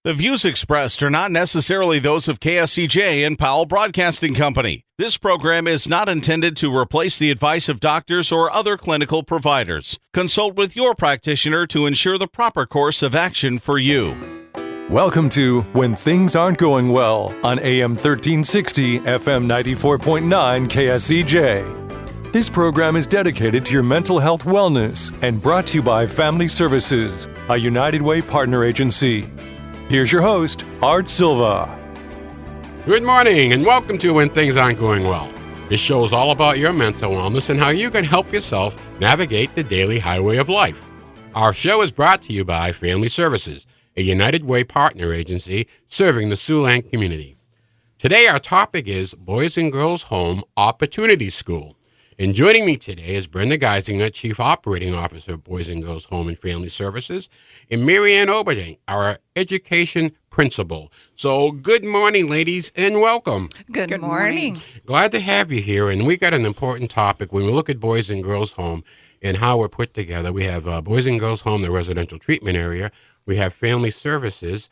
The views expressed are not necessarily those of KSCJ and Powell Broadcasting Company. This program is not intended to replace the advice of doctors or other clinical providers. Consult with your practitioner to ensure the proper course of action for you. Welcome to When Things Aren't Going Well on AM 1360, FM 94.9 KSCJ. This program is dedicated to your mental health wellness and brought to you by Family Services, a United Way partner agency. Here's your host, Art Silva. Good morning and welcome to When Things Aren't Going Well. This show is all about your mental wellness and how you can help yourself navigate the daily highway of life. Our show is brought to you by Family Services, a United Way partner agency serving the Siouxland community. Today our topic is Boys and Girls Home Opportunity School. And joining me today is Brenda Geisinger, Chief Operating Officer of Boys and Girls Home and Family Services, and Marianne Oberding, our Education Principal. So good morning, ladies, and welcome. Good morning. Glad to have you here, and we got an important topic. When we look at Boys and Girls Home and how we're put together, we have Boys and Girls Home, the residential treatment area, we have Family Services,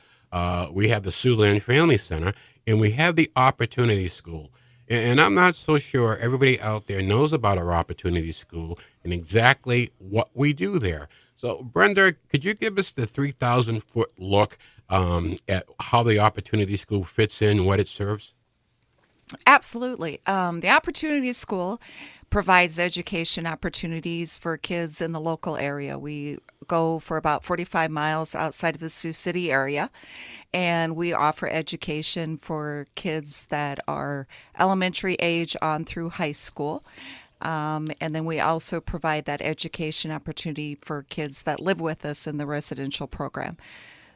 we have the Siouxland Family Center, and we have the Opportunity School. And I'm not so sure everybody out there knows about our Opportunity School and exactly what we do there. So, Brenda, could you give us the 3,000-foot look at how the Opportunity School fits in, what it serves? Absolutely. The Opportunity School provides education opportunities for kids in the local area. We go for about 45 miles outside of the Sioux City area, and we offer education for kids that are elementary age on through high school. And then we also provide that education opportunity for kids that live with us in the residential program.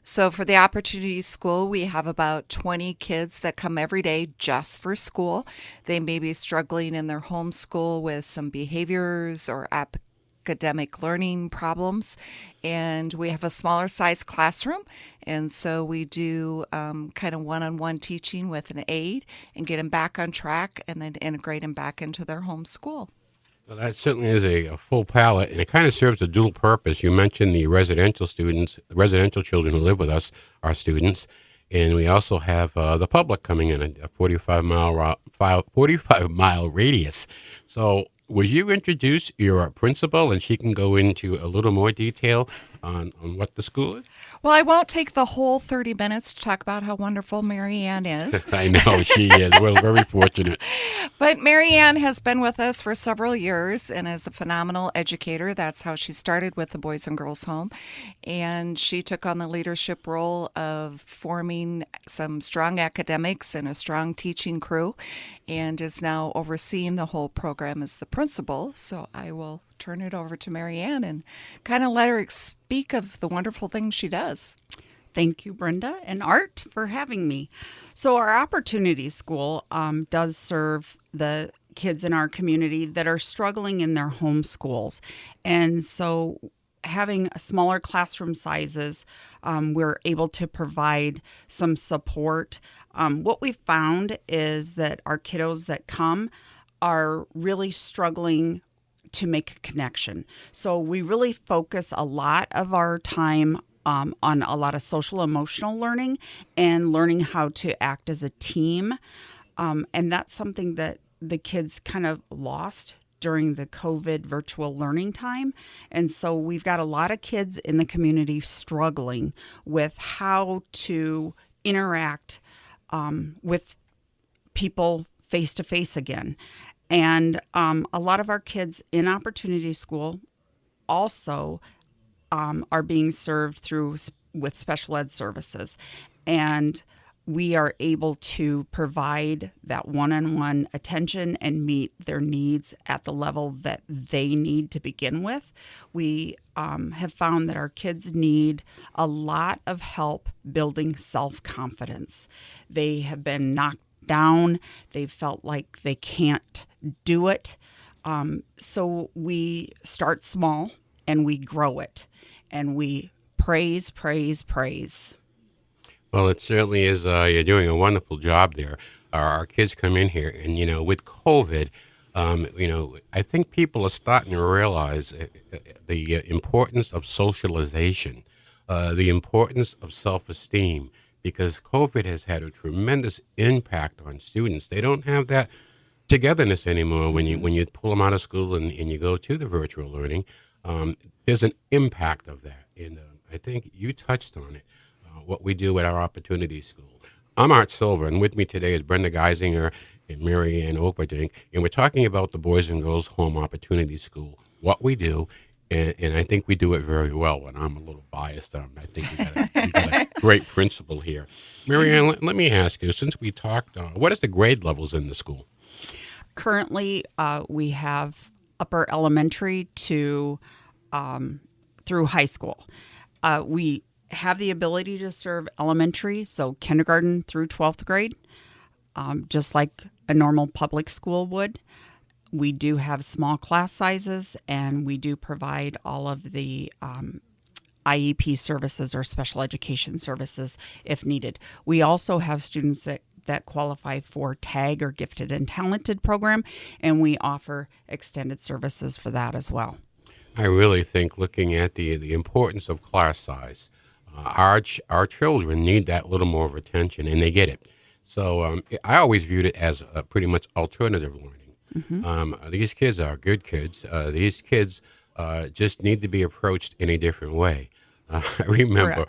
So for the Opportunity School, we have about 20 kids that come every day just for school. They may be struggling in their home school with some behaviors or academic learning problems, and we have a smaller size classroom, and so we do kind of one-on-one teaching with an aide and get them back on track and then integrate them back into their home school. Well, that certainly is a full palette, and it kind of serves a dual purpose. You mentioned the residential students, the residential children who live with us, our students, and we also have the public coming in a 45-mile radius. So would you introduce your principal, and she can go into a little more detail on what the school is? Well, I won't take the whole 30 minutes to talk about how wonderful Marianne is. I know she is. We're very fortunate. But Marianne has been with us for several years and is a phenomenal educator. That's how she started with the Boys and Girls Home. And she took on the leadership role of forming some strong academics and a strong teaching crew, and is now overseeing the whole program as the principal. So I will turn it over to Marianne and kind of let her speak of the wonderful things she does. Thank you, Brenda and Art, for having me. So our Opportunity School does serve the kids in our community that are struggling in their home schools. And so having smaller classroom sizes, we're able to provide some support. What we found is that our kiddos that come are really struggling to make a connection. So we really focus a lot of our time on a lot of social emotional learning and learning how to act as a team. And that's something that the kids kind of lost during the COVID virtual learning time. And so we've got a lot of kids in the community struggling with how to interact with people face to face again. And a lot of our kids in Opportunity School also are being served with special ed services. And we are able to provide that one-on-one attention and meet their needs at the level that they need to begin with. We have found that our kids need a lot of help building self-confidence. They have been knocked down. They've felt like they can't do it. So we start small and we grow it, and we praise. Well, it certainly is. You're doing a wonderful job there. Our kids come in here, and, with COVID, I think people are starting to realize the importance of socialization. the importance of self-esteem, because COVID has had a tremendous impact on students. They don't have that togetherness anymore when you pull them out of school and you go to the virtual learning. There's an impact of that, and I think you touched on it, what we do at our Opportunity School. I'm Art Silva, and with me today is Brenda Geisinger and Mary Ann Operdink, and we're talking about the Boys and Girls Home Opportunity School, what we do, and I think we do it very well, and I'm a little biased. I think we got a great principal here. Mary Ann, let me ask you, since we talked, what is the grade levels in the school? Currently, we have upper elementary to through high school. We have the ability to serve elementary, so kindergarten through 12th grade, just like a normal public school would. We do have small class sizes, and we do provide all of the IEP services or special education services if needed. We also have students that qualify for TAG or Gifted and Talented program, and we offer extended services for that as well. I really think, looking at the importance of class size, our children need that little more of attention, and they get it. So I always viewed it as pretty much alternative learning. Mm-hmm. These kids are good kids. These kids just need to be approached in a different way. I remember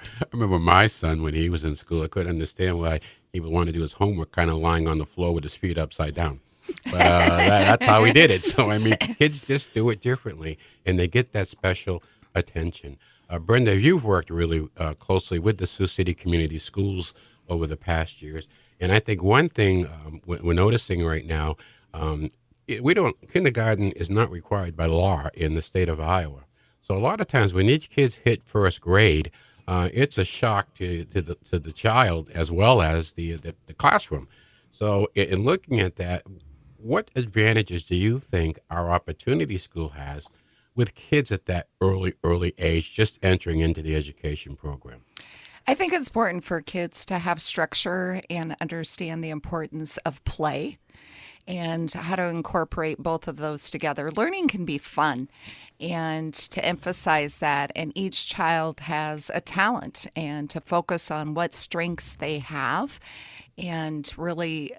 my son when he was in school. I couldn't understand why he would want to do his homework kind of lying on the floor with his feet upside down. But that's how he did it. So, I mean, kids just do it differently, and they get that special attention. Brenda, you've worked really closely with the Sioux City Community Schools over the past years. And I think one thing we're noticing right now, kindergarten is not required by law in the state of Iowa. So a lot of times when these kids hit first grade, it's a shock to the child as well as the classroom. So in looking at that, what advantages do you think our Opportunity School has with kids at that early age just entering into the education program? I think it's important for kids to have structure and understand the importance of play and how to incorporate both of those together. Learning can be fun, and to emphasize that, and each child has a talent, and to focus on what strengths they have and really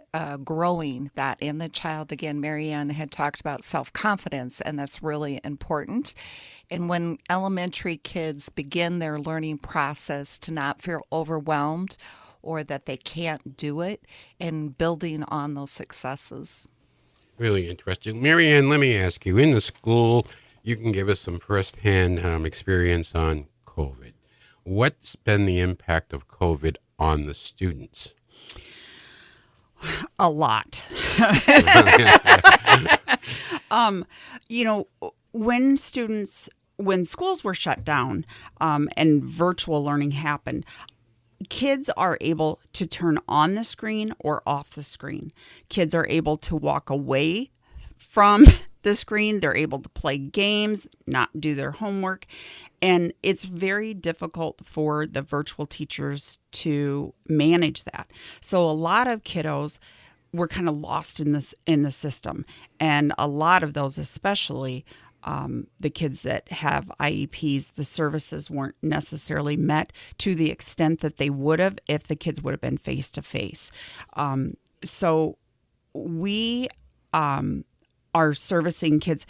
growing that in the child. Again, Mary Ann had talked about self-confidence, and that's really important. And when elementary kids begin their learning process, to not feel overwhelmed or that they can't do it, and building on those successes. Really interesting. Mary Ann, let me ask you, in the school, you can give us some firsthand experience on COVID. What's been the impact of COVID on the students? A lot. When schools were shut down and virtual learning happened, kids are able to turn on the screen or off the screen. Kids are able to walk away from the screen. They're able to play games, not do their homework. And it's very difficult for the virtual teachers to manage that. So a lot of kiddos were kind of lost in the system. And a lot of those, especially the kids that have IEPs, the services weren't necessarily met to the extent that they would have if the kids would have been face-to-face. So we are servicing kids.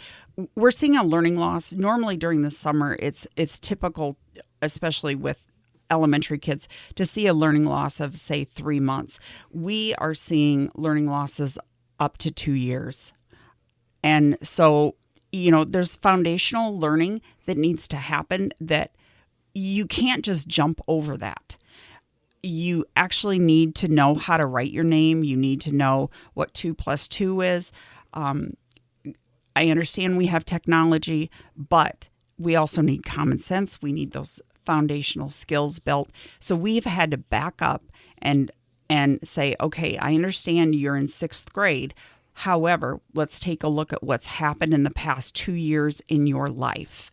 We're seeing a learning loss. Normally during the summer, it's typical, especially with elementary kids, to see a learning loss of, say, 3 months. We are seeing learning losses up to 2 years. And so, there's foundational learning that needs to happen that you can't just jump over that. You actually need to know how to write your name. You need to know what 2 + 2 is. I understand we have technology, but we also need common sense. We need those foundational skills built. So we've had to back up and say, okay, I understand you're in 6th grade. However, let's take a look at what's happened in the past 2 years in your life.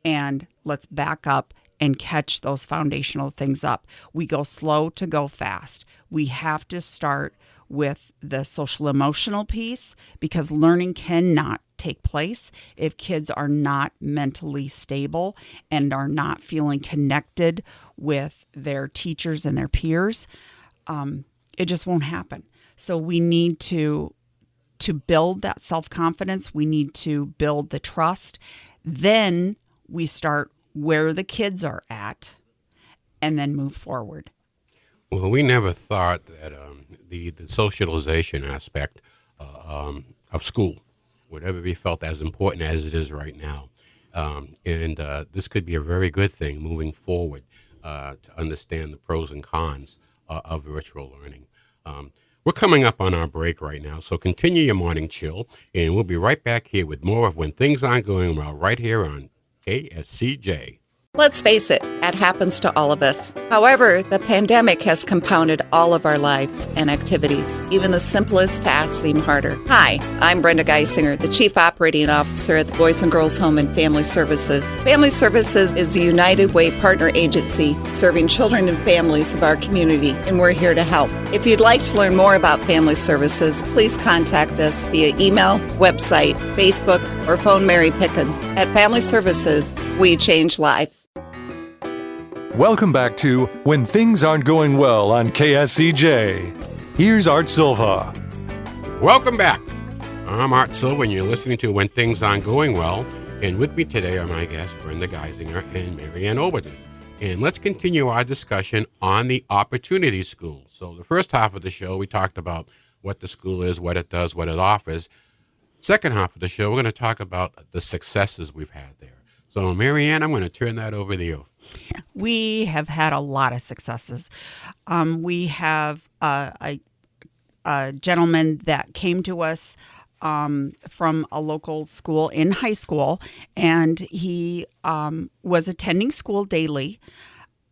And let's back up and catch those foundational things up. We go slow to go fast. We have to start with the social emotional piece, because learning cannot take place, if kids are not mentally stable and are not feeling connected with their teachers and their peers, it just won't happen. So we need to build that self-confidence. We need to build the trust. Then we start where the kids are at and then move forward. Well, we never thought that the socialization aspect of school would ever be felt as important as it is right now. And this could be a very good thing moving forward to understand the pros and cons of virtual learning. We're coming up on our break right now, so continue your morning chill, and we'll be right back here with more of When Things Aren't Going Well right here on KSCJ. Let's face it, that happens to all of us. However, the pandemic has compounded all of our lives and activities. Even the simplest tasks seem harder. Hi, I'm Brenda Geisinger, the Chief Operating Officer at the Boys and Girls Home and Family Services. Family Services is a United Way partner agency serving children and families of our community, and we're here to help. If you'd like to learn more about Family Services, please contact us via email, website, Facebook, or phone Mary Pickens. At Family Services, we change lives. Welcome back to When Things Aren't Going Well on KSCJ. Here's Art Silva. Welcome back. I'm Art Silva, and you're listening to When Things Aren't Going Well. And with me today are my guests, Brenda Geisinger and Mary Ann Overton. And let's continue our discussion on the Opportunity School. So the first half of the show, we talked about what the school is, what it does, what it offers. Second half of the show, we're going to talk about the successes we've had there. So, Mary Ann, I'm going to turn that over to you. We have had a lot of successes. We have a gentleman that came to us from a local school in high school, and he was attending school daily,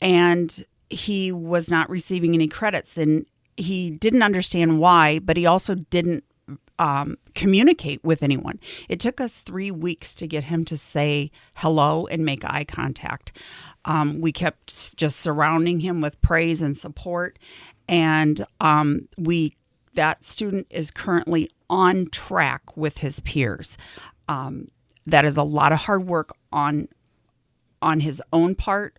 and he was not receiving any credits, and he didn't understand why, but he also didn't communicate with anyone. It took us 3 weeks to get him to say hello and make eye contact. We kept just surrounding him with praise and support, and that student is currently on track with his peers. That is a lot of hard work on his own part,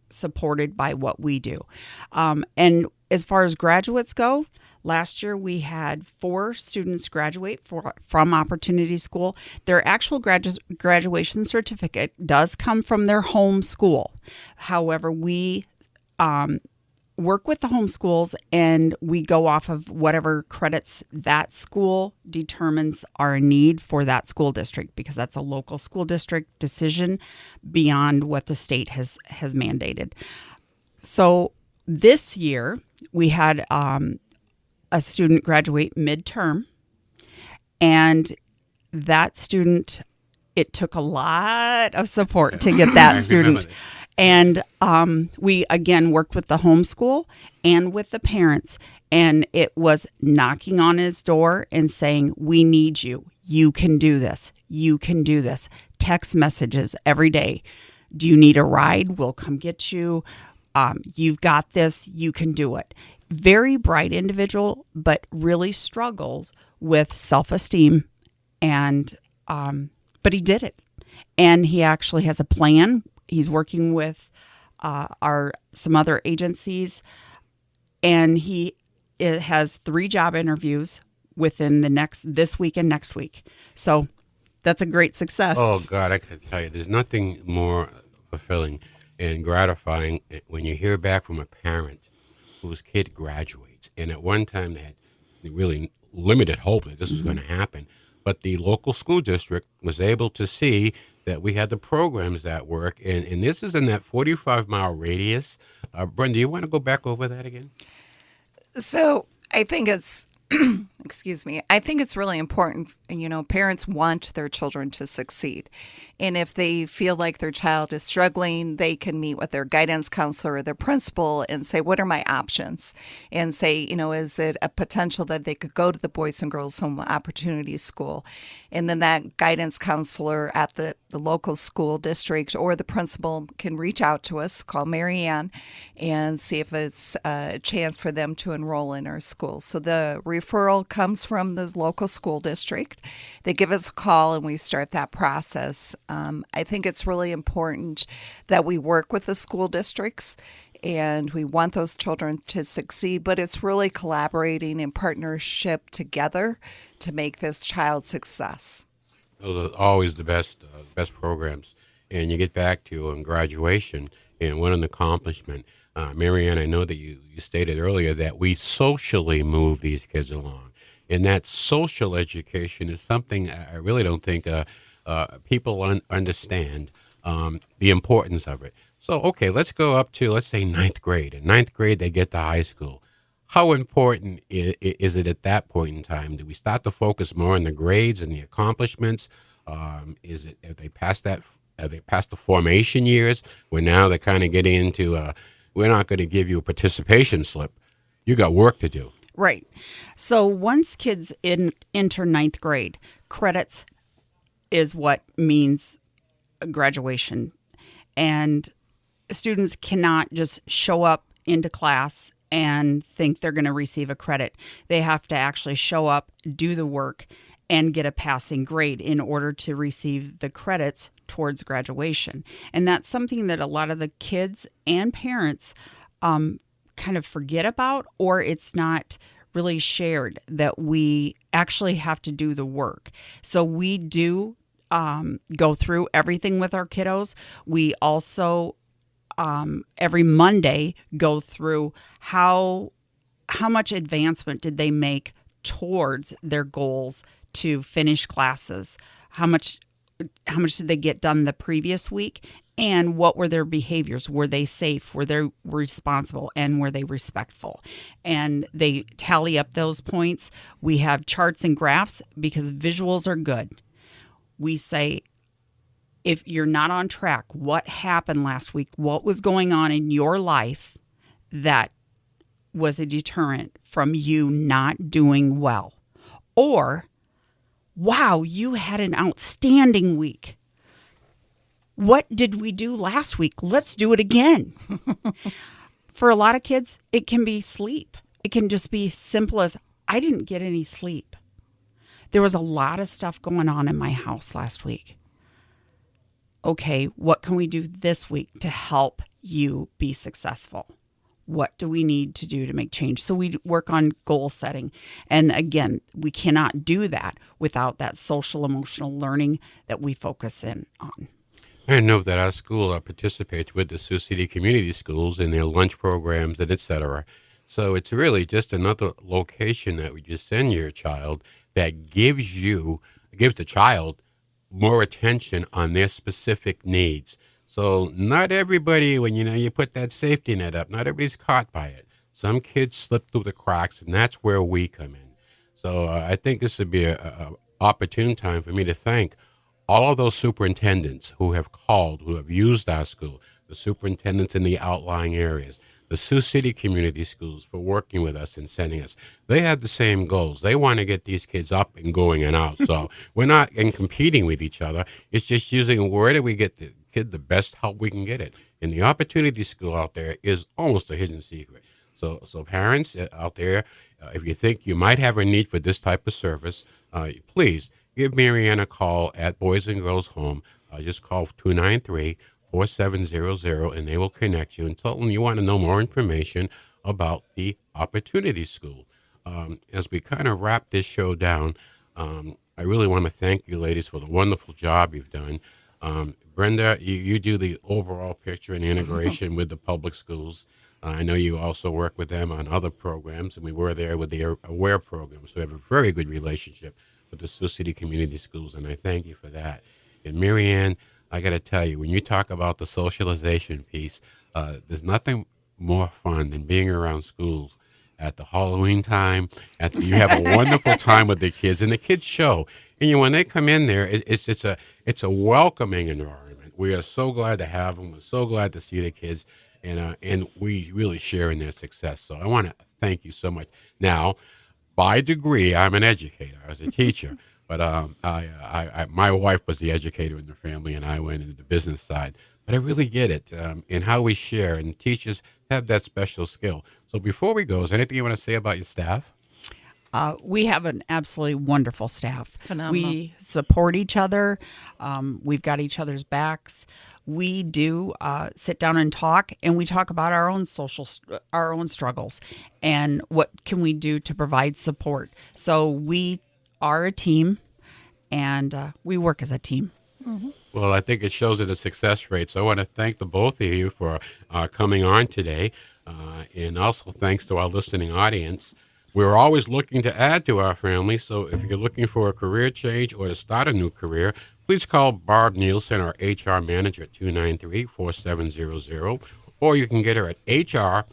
supported by what we do. And as far as graduates go, last year we had 4 students graduate from Opportunity School. Their actual graduation certificate does come from their home school. However, we work with the home schools, and we go off of whatever credits that school determines are a need for that school district, because that's a local school district decision beyond what the state has mandated. So this year we had a student graduate midterm, and that student, it took a lot of support to get that student. And we, again, worked with the homeschool and with the parents, and it was knocking on his door and saying, we need you. You can do this. You can do this. Text messages every day. Do you need a ride? We'll come get you. You've got this. You can do it. Very bright individual, but really struggled with self-esteem, and but he did it. And he actually has a plan. He's working with some other agencies, and he has 3 job interviews within this week and next week. So that's a great success. Oh, God, I can tell you, there's nothing more fulfilling and gratifying when you hear back from a parent whose kid graduates. And at one time they had really limited hope that this was going to happen. But the local school district was able to see that we had the programs that work. And this is in that 45-mile radius. Brenda, you want to go back over that again? So I think it's, excuse me, I think it's really important, parents want their children to succeed. And if they feel like their child is struggling, they can meet with their guidance counselor or their principal and say, what are my options? And say, is it a potential that they could go to the Boys and Girls Home Opportunity School? And then that guidance counselor at the local school district or the principal can reach out to us, call Mary Ann, and see if it's a chance for them to enroll in our school. So the referral child comes from the local school district, they give us a call and we start that process. I think it's really important that we work with the school districts, and we want those children to succeed, but it's really collaborating in partnership together to make this child success. Those are always the best programs. And you get back to graduation, and what an accomplishment. Marianne, I know that you stated earlier that we socially move these kids along. And that social education is something I really don't think people understand the importance of it. So, okay, let's go up to, let's say, ninth grade. In ninth grade, they get to high school. How important is it at that point in time? Do we start to focus more on the grades and the accomplishments? Have they passed that? Have they passed the formation years, where now they're kind of getting into, we're not going to give you a participation slip. You got work to do. Right. So once kids enter ninth grade, credits is what means graduation. And students cannot just show up into class and think they're going to receive a credit. They have to actually show up, do the work, and get a passing grade in order to receive the credits towards graduation. And that's something that a lot of the kids and parents kind of forget about, or it's not really shared that we actually have to do the work. So we do go through everything with our kiddos. We also every Monday go through how much advancement did they make towards their goals to finish classes, how much did they get done the previous week, and what were their behaviors? Were they safe? Were they responsible? And were they respectful? And they tally up those points. We have charts and graphs because visuals are good. We say, if you're not on track, what happened last week? What was going on in your life that was a deterrent from you not doing well? Or, wow, you had an outstanding week. What did we do last week? Let's do it again. For a lot of kids, it can be sleep. It can just be simple as, I didn't get any sleep. There was a lot of stuff going on in my house last week. Okay, what can we do this week to help you be successful? What do we need to do to make change? So we work on goal setting. And again, we cannot do that without that social emotional learning that we focus in on. I know that our school participates with the Sioux City Community Schools in their lunch programs and et cetera. So it's really just another location that we just send your child that gives the child more attention on their specific needs. So not everybody, when you put that safety net up, not everybody's caught by it. Some kids slip through the cracks, and that's where we come in. So I think this would be a opportune time for me to thank all of those superintendents who have called, who have used our school, the superintendents in the outlying areas, the Sioux City Community Schools for working with us and sending us. They have the same goals. They want to get these kids up and going and out. So we're not competing with each other. It's just using where do we get the kid the best help we can get it. And the Opportunity School out there is almost a hidden secret. So parents out there, if you think you might have a need for this type of service, please give Marianne a call at Boys and Girls Home. Just call 293-4700, and they will connect you and tell them you want to know more information about the Opportunity School. As we kind of wrap this show down, I really want to thank you ladies for the wonderful job you've done. Brenda, you do the overall picture and integration with the public schools. I know you also work with them on other programs, and we were there with the AWARE program. So we have a very good relationship with the Sioux City Community Schools, and I thank you for that. And Marianne, I got to tell you, when you talk about the socialization piece, there's nothing more fun than being around schools at the Halloween time. You have a wonderful time with the kids, and the kids show. And when they come in there, it's a welcoming environment. We are so glad to have them. We're so glad to see the kids, and we really share in their success. So I want to thank you so much. Now, by degree, I'm an educator. I was a teacher. But my wife was the educator in the family, and I went into the business side. But I really get it in how we share, and teachers have that special skill. So before we go, is there anything you want to say about your staff? We have an absolutely wonderful staff. Phenomenal. We support each other. We've got each other's backs. We do sit down and talk, and we talk about our own our own struggles, and what can we do to provide support. So we are a team, and we work as a team. Well, I think it shows in the success rate. So I want to thank the both of you for coming on today, and also thanks to our listening audience. We're always looking to add to our family, so if you're looking for a career change or to start a new career, please call Barb Nielsen, our HR manager, at 293-4700, or you can get her at hr@bgh.org.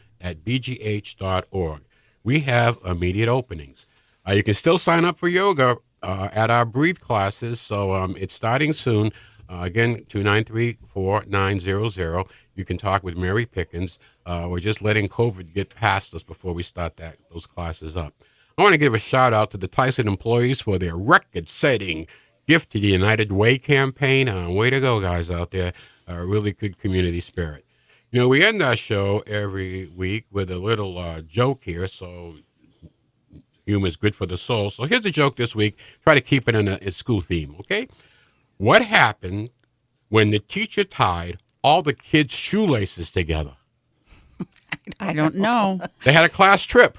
We have immediate openings. You can still sign up for yoga at our Breathe classes, so it's starting soon. Again, 293-4900. You can talk with Mary Pickens. We're just letting COVID get past us before we start those classes up. I want to give a shout out to the Tyson employees for their record-setting gift to the United Way campaign. Way to go, guys out there. Really good community spirit. You know, we end our show every week with a little joke here, so humor is good for the soul. So here's a joke this week. Try to keep it in a school theme, okay? What happened when the teacher tied all the kids' shoelaces together? I don't know. They had a class trip.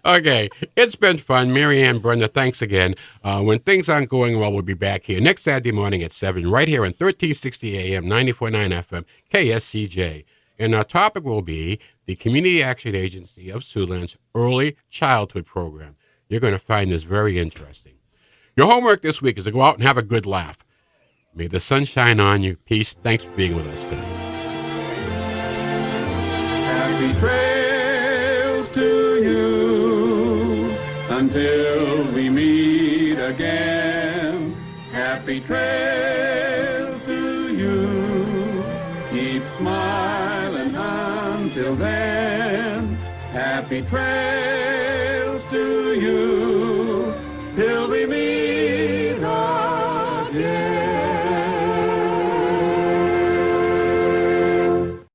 Okay, it's been fun. Mary Ann, Brenda, thanks again. When things aren't going well, we'll be back here next Saturday morning at 7, right here on 1360 AM, 94.9 FM, KSCJ. And our topic will be the Community Action Agency of Siouxland's Early Childhood Program. You're going to find this very interesting. Your homework this week is to go out and have a good laugh. May the sun shine on you. Peace. Thanks for being with us today. Happy trails to you until we meet again. Happy trails to you. Keep smiling until then. Happy trails to you till we meet again.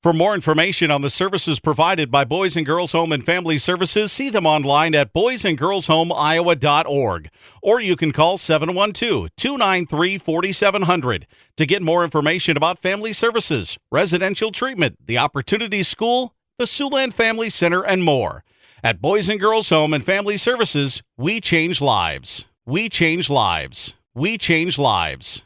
For more information on the services provided by Boys and Girls Home and Family Services, see them online at boysandgirlshomeiowa.org. Or you can call 712-293-4700 to get more information about family services, residential treatment, the Opportunity School, the Siouxland Family Center, and more. At Boys and Girls Home and Family Services, we change lives. We change lives. We change lives.